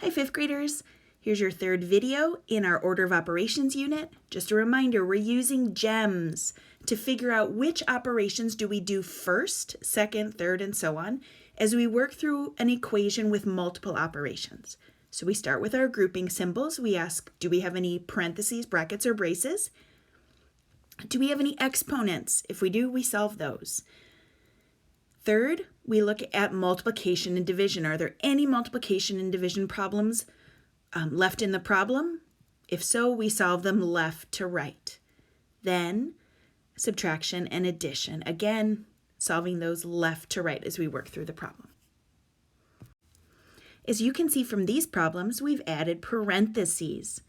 Hi, fifth graders. Here's your third video in our order of operations unit. Just a reminder, we're using GEMS to figure out which operations do we do first, second, third, and so on, as we work through an equation with multiple operations. So we start with our grouping symbols. We ask, do we have any parentheses, brackets, or braces? Do we have any exponents? If we do, we solve those. Third, we look at multiplication and division. Are there any multiplication and division problems left in the problem? If so, we solve them left to right. Then, subtraction and addition. Again, solving those left to right as we work through the problem. As you can see from these problems, we've added parentheses.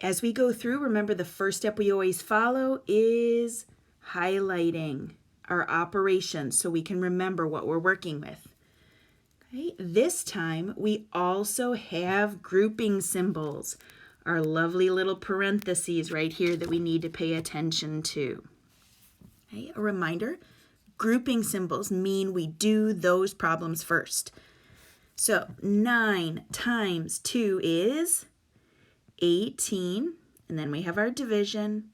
As we go through, remember the first step we always follow is highlighting our operations so we can remember what we're working with. Okay, this time we also have grouping symbols, our lovely little parentheses right here that we need to pay attention to. Okay, a reminder, grouping symbols mean we do those problems first. So 9 times 2 is 18, and then we have our division.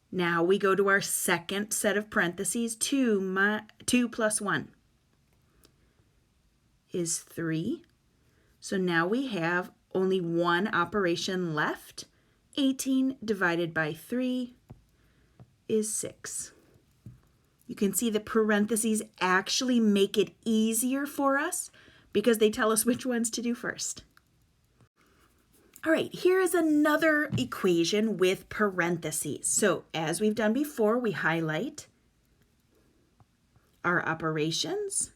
Now we go to our second set of parentheses. 2 plus 1 is 3. So now we have only one operation left. 18 divided by 3 is 6. You can see the parentheses actually make it easier for us because they tell us which ones to do first. All right, here is another equation with parentheses. So as we've done before, we highlight our operations.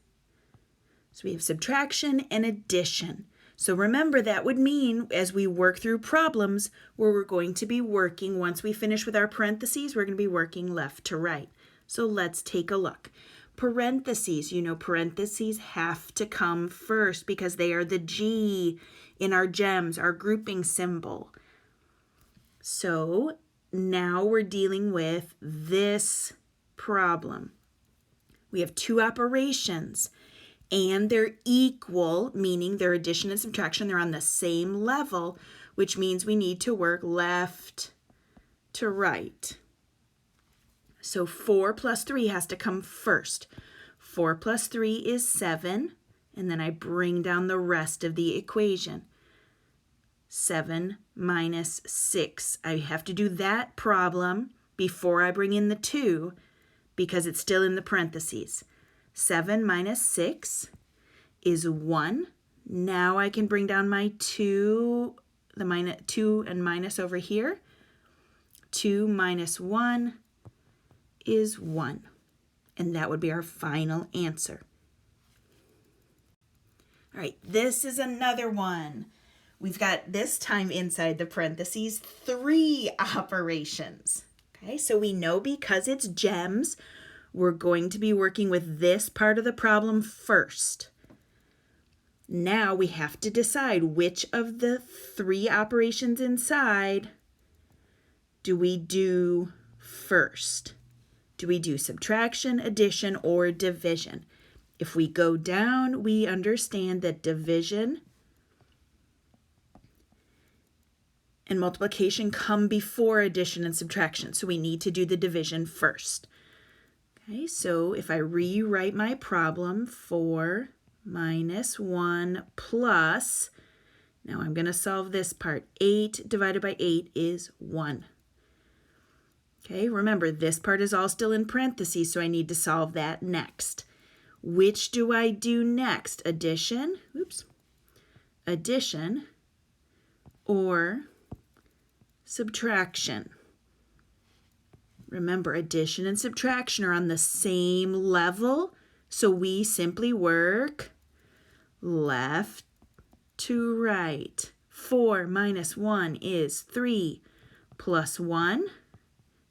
So we have subtraction and addition. So remember, that would mean as we work through problems where we're going to be working, once we finish with our parentheses, we're going to be working left to right. So let's take a look. Parentheses, you know, parentheses have to come first because they are the G in our GEMS, our grouping symbol. So now we're dealing with this problem. We have two operations and they're equal, meaning their addition and subtraction, they're on the same level, which means we need to work left to right. So 4 plus 3 has to come first. 4 plus 3 is 7, and then I bring down the rest of the equation. 7 minus 6. I have to do that problem before I bring in the 2 because it's still in the parentheses. 7 minus 6 is 1. Now I can bring down my 2, the 2 and minus over here. 2 minus 1 is 1. And that would be our final answer. All right, this is another one. We've got this time inside the parentheses 3 operations. Okay, so we know because it's GEMS, we're going to be working with this part of the problem first. Now we have to decide which of the 3 operations inside do we do first. Do we do subtraction, addition, or division? If we go down, we understand that division and multiplication come before addition and subtraction, so we need to do the division first. Okay, so if I rewrite my problem, 4 minus 1 plus, now I'm going to solve this part. 8 divided by 8 is 1. Okay, remember this part is all still in parentheses, so I need to solve that next. Which do I do next? Addition, addition or subtraction? Remember, addition and subtraction are on the same level, so we simply work left to right. 4 minus 1 is 3 plus 1.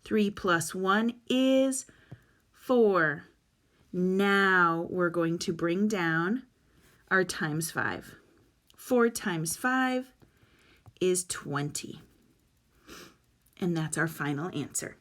3 plus 1 is 4. Now we're going to bring down our times 5. 4 times 5 is 20. And that's our final answer.